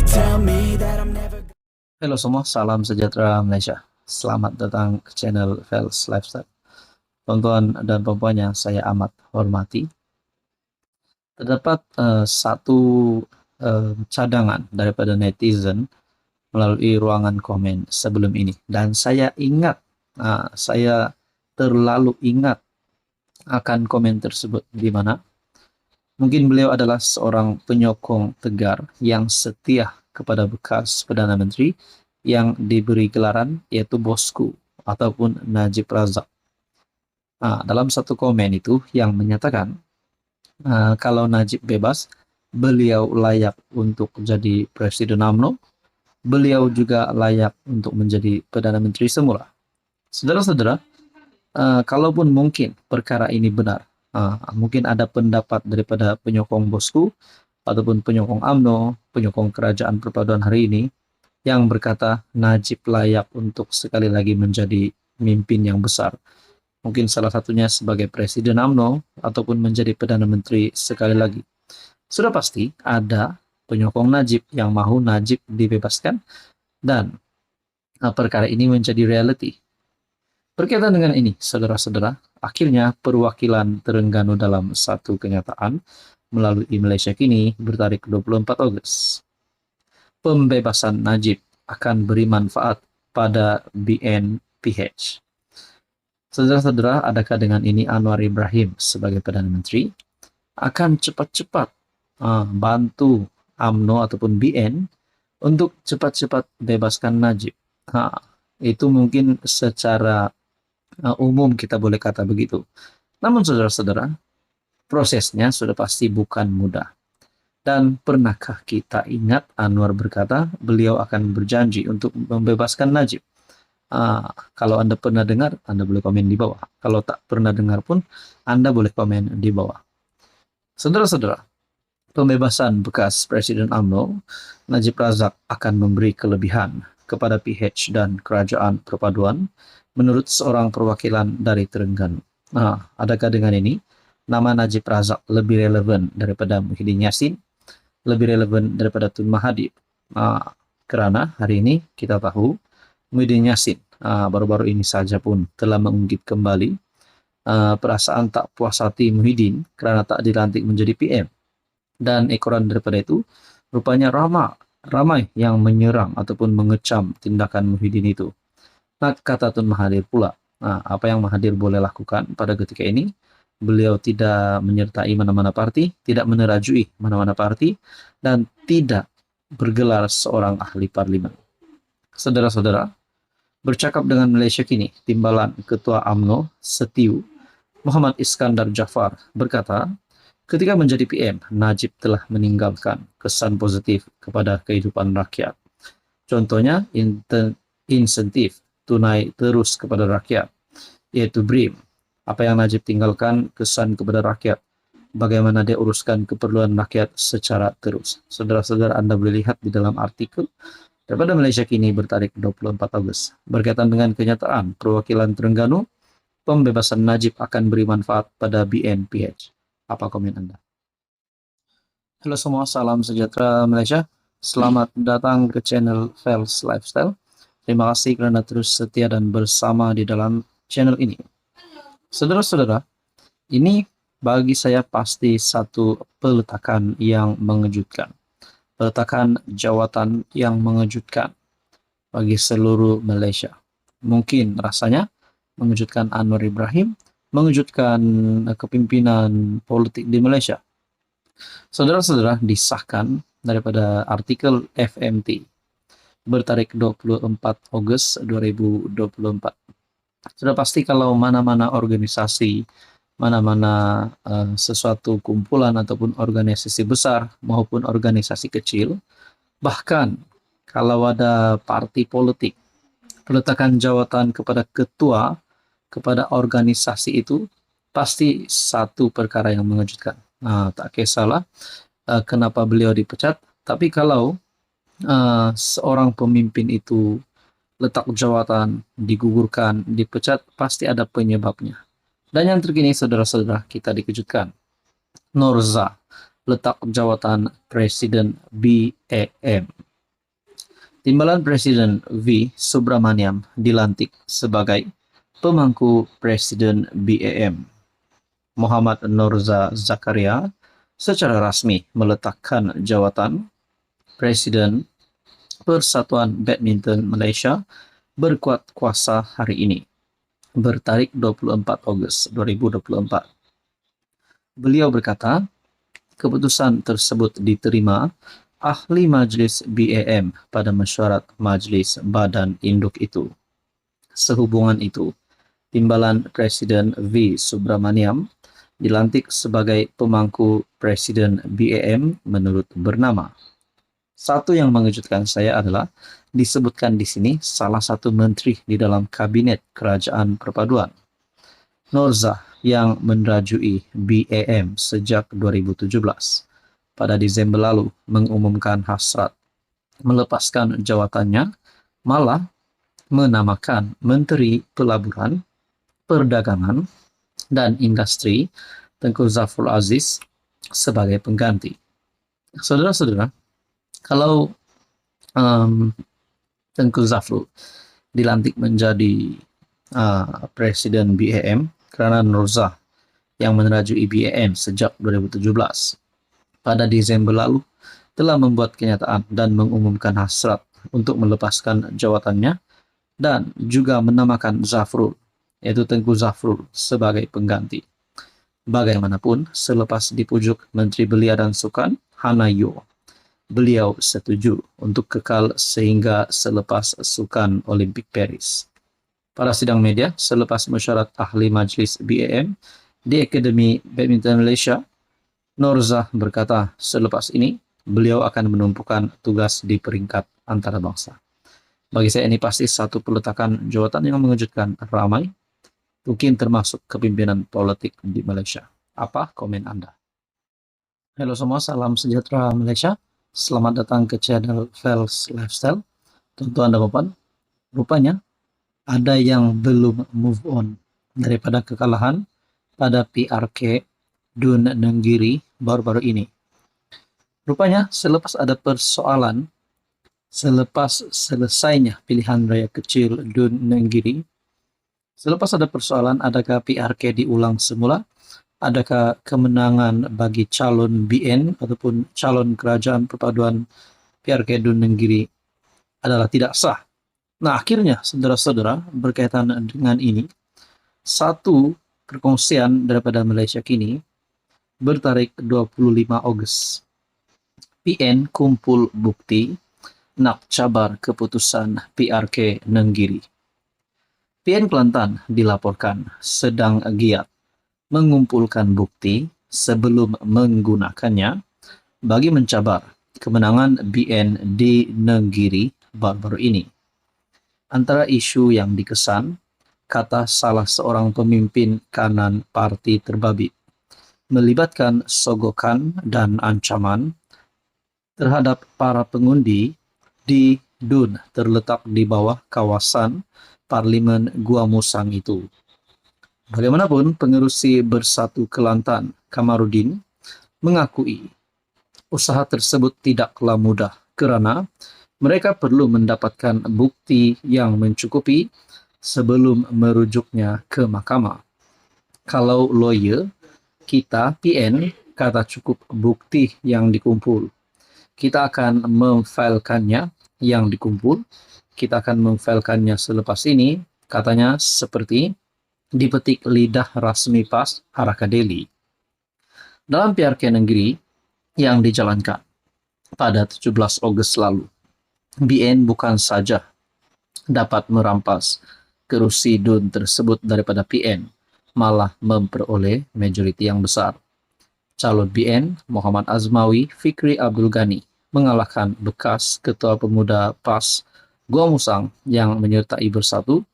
tell me that I'm never. Halo semua, salam sejahtera Malaysia. Selamat datang ke channel Fels Lifestyle. Tuan-tuan dan puan yang saya amat hormati, terdapat satu cadangan daripada netizen melalui ruangan komen sebelum ini. Dan saya ingat, saya terlalu ingat akan komen tersebut, di mana mungkin beliau adalah seorang penyokong tegar yang setia kepada bekas Perdana Menteri yang diberi gelaran yaitu Bosku ataupun Najib Razak. Dalam satu komen itu yang menyatakan kalau Najib bebas, beliau layak untuk jadi Presiden UMNO, beliau juga layak untuk menjadi Perdana Menteri semula. Saudara-saudara, kalaupun mungkin perkara ini benar, mungkin ada pendapat daripada penyokong Bosku ataupun penyokong UMNO, penyokong kerajaan perpaduan hari ini yang berkata Najib layak untuk sekali lagi menjadi pemimpin yang besar. Mungkin salah satunya sebagai Presiden UMNO ataupun menjadi Perdana Menteri sekali lagi. Sudah pasti ada penyokong Najib yang mahu Najib dibebaskan dan perkara ini menjadi reality. Berkaitan dengan ini, saudara-saudara, akhirnya perwakilan Terengganu dalam satu kenyataan melalui Malaysia Kini bertarik 24 Ogos. Pembebasan Najib akan beri manfaat pada BNPH. Saudara-saudara, adakah dengan ini Anwar Ibrahim sebagai Perdana Menteri akan cepat-cepat bantu UMNO ataupun BN untuk cepat-cepat bebaskan Najib? Itu mungkin secara umum kita boleh kata begitu. Namun saudara-saudara, prosesnya sudah pasti bukan mudah. Dan pernahkah kita ingat Anwar berkata beliau akan berjanji untuk membebaskan Najib? Kalau Anda pernah dengar, Anda boleh komen di bawah. Kalau tak pernah dengar pun, Anda boleh komen di bawah. Saudara-saudara, pembebasan bekas Presiden UMNO, Najib Razak akan memberi kelebihan kepada PH dan Kerajaan Perpaduan menurut seorang perwakilan dari Terengganu. Adakah dengan ini nama Najib Razak lebih relevan daripada Muhyiddin Yassin, lebih relevan daripada Tun Mahathir? Kerana hari ini kita tahu Muhyiddin Yassin baru-baru ini saja pun telah mengungkit kembali perasaan tak puas hati Muhyiddin kerana tak dilantik menjadi PM. Dan ekoran daripada itu, rupanya ramai yang menyerang ataupun mengecam tindakan Muhyiddin itu. Kata Tun Mahathir pula, apa yang Mahathir boleh lakukan pada ketika ini, beliau tidak menyertai mana-mana parti, tidak menerajui mana-mana parti, dan tidak bergelar seorang ahli parlimen. Saudara-saudara, bercakap dengan Malaysia Kini, Timbalan Ketua UMNO Setiu Muhammad Iskandar Jaafar berkata, ketika menjadi PM, Najib telah meninggalkan kesan positif kepada kehidupan rakyat. Contohnya, insentif tunai terus kepada rakyat, yaitu BRIM. Apa yang Najib tinggalkan kesan kepada rakyat, bagaimana dia uruskan keperluan rakyat secara terus. Saudara-saudara, Anda boleh lihat di dalam artikel daripada Malaysia Kini bertarik 24 Ogos. Berkaitan dengan kenyataan perwakilan Terengganu, pembebasan Najib akan beri manfaat pada BNPH. Apa komen Anda? Halo semua, salam sejahtera Malaysia. Selamat datang ke channel Fels Lifestyle. Terima kasih kerana terus setia dan bersama di dalam channel ini. Saudara-saudara, ini bagi saya pasti satu peletakan yang mengejutkan. Peletakan jawatan yang mengejutkan bagi seluruh Malaysia. Mungkin rasanya mengejutkan Anwar Ibrahim, mengejutkan kepimpinan politik di Malaysia. Saudara-saudara, disahkan daripada artikel FMT bertarik 24 Ogos 2024. Sudah pasti kalau mana-mana organisasi, mana-mana sesuatu kumpulan ataupun organisasi besar maupun organisasi kecil, bahkan kalau ada parti politik, peletakan jawatan kepada ketua, kepada organisasi itu pasti satu perkara yang mengejutkan. Tak kisahlah kenapa beliau dipecat, tapi kalau seorang pemimpin itu letak jawatan, digugurkan, dipecat, pasti ada penyebabnya. Dan yang terkini, saudara-saudara, kita dikejutkan. Norza letak jawatan Presiden BAM. Timbalan Presiden V. Subramaniam dilantik sebagai pemangku Presiden BAM. Muhammad Nurza Zakaria secara resmi meletakkan jawatan Presiden Persatuan Badminton Malaysia berkuat kuasa hari ini, bertarik 24 Ogos 2024. Beliau berkata, keputusan tersebut diterima ahli Majlis BAM pada mesyuarat Majlis Badan Induk itu. Sehubungan itu, Timbalan Presiden V. Subramaniam dilantik sebagai pemangku Presiden BAM menurut bernama. Satu yang mengejutkan saya adalah disebutkan di sini salah satu menteri di dalam Kabinet Kerajaan Perpaduan, Nurza, yang menrajui BAM sejak 2017. Pada Desember lalu mengumumkan hasrat melepaskan jawatannya, malah menamakan Menteri Pelaburan, Perdagangan, dan Industri Tengku Zafrul Aziz sebagai pengganti. Saudara-saudara, kalau Tengku Zafrul dilantik menjadi Presiden BAM karena Nurza yang menerajui BAM sejak 2017 pada Desember lalu telah membuat kenyataan dan mengumumkan hasrat untuk melepaskan jawatannya dan juga menamakan Zafrul, yaitu Tengku Zafrul, sebagai pengganti. Bagaimanapun, selepas dipujuk Menteri Belia dan Sukan, Hannah Yeoh, beliau setuju untuk kekal sehingga selepas Sukan Olimpik Paris. Pada sidang media selepas mesyuarat ahli Majlis BAM di Akademi Badminton Malaysia, Nurza berkata selepas ini beliau akan menumpukan tugas di peringkat antarabangsa. Bagi saya ini pasti satu peletakan jawatan yang mengejutkan ramai, mungkin termasuk kepimpinan politik di Malaysia. Apa komen Anda? Halo semua, salam sejahtera Malaysia. Selamat datang ke channel Fels Lifestyle. Tuan-tuan dan puan, rupanya ada yang belum move on daripada kekalahan pada PRK Dun Nenggiri baru-baru ini. Rupanya selepas ada persoalan, selepas selesainya pilihan raya kecil Dun Nenggiri, selepas ada persoalan adakah PRK diulang semula, adakah kemenangan bagi calon BN ataupun calon kerajaan perpaduan PRK Dun Nenggiri adalah tidak sah. Nah, akhirnya saudara-saudara, berkaitan dengan ini, satu perkongsian daripada Malaysia kini bertarik 25 Ogos. PN kumpul bukti nak cabar keputusan PRK Nenggiri. PN Kelantan dilaporkan sedang giat mengumpulkan bukti sebelum menggunakannya bagi mencabar kemenangan BN di Nenggiri baru-baru ini. Antara isu yang dikesan, kata salah seorang pemimpin kanan parti terbabit, melibatkan sogokan dan ancaman terhadap para pengundi di Dun terletak di bawah kawasan Parlimen Gua Musang itu. Bagaimanapun, pengerusi Bersatu Kelantan, Kamarudin, mengakui usaha tersebut tidaklah mudah kerana mereka perlu mendapatkan bukti yang mencukupi sebelum merujuknya ke mahkamah. Kalau lawyer, kita PN kata cukup bukti yang dikumpul. Kita akan memfilekannya yang dikumpul. Kita akan memfilekannya selepas ini, katanya seperti dipetik lidah rasmi PAS Haraka Delhi. Dalam PRK Negeri yang dijalankan pada 17 Ogos lalu, BN bukan saja dapat merampas kerusi Dun tersebut daripada PN, malah memperoleh majoriti yang besar. Calon BN Muhammad Azmawi Fikri Abdul Ghani mengalahkan bekas Ketua Pemuda PAS Gua Musang yang menyertai Bersatu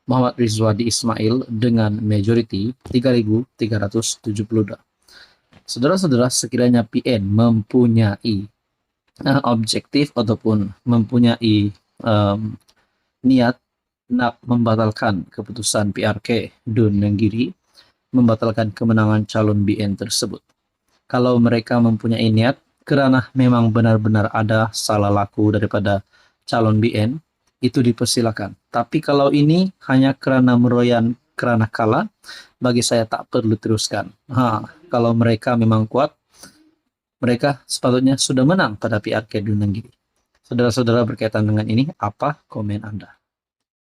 Muhammad Rizwadi Ismail dengan majoriti 3.372. Saudara-saudara, sekiranya PN mempunyai objektif ataupun mempunyai niat nak membatalkan keputusan PRK Dun Nenggiri, membatalkan kemenangan calon BN tersebut. Kalau mereka mempunyai niat kerana memang benar-benar ada salah laku daripada calon BN, itu dipersilakan. Tapi kalau ini hanya karena meroyan karena kalah, bagi saya tak perlu teruskan. Kalau mereka memang kuat, mereka sepatutnya sudah menang pada PRQ Dunanggiri. Saudara-saudara, berkaitan dengan ini, apa komen Anda?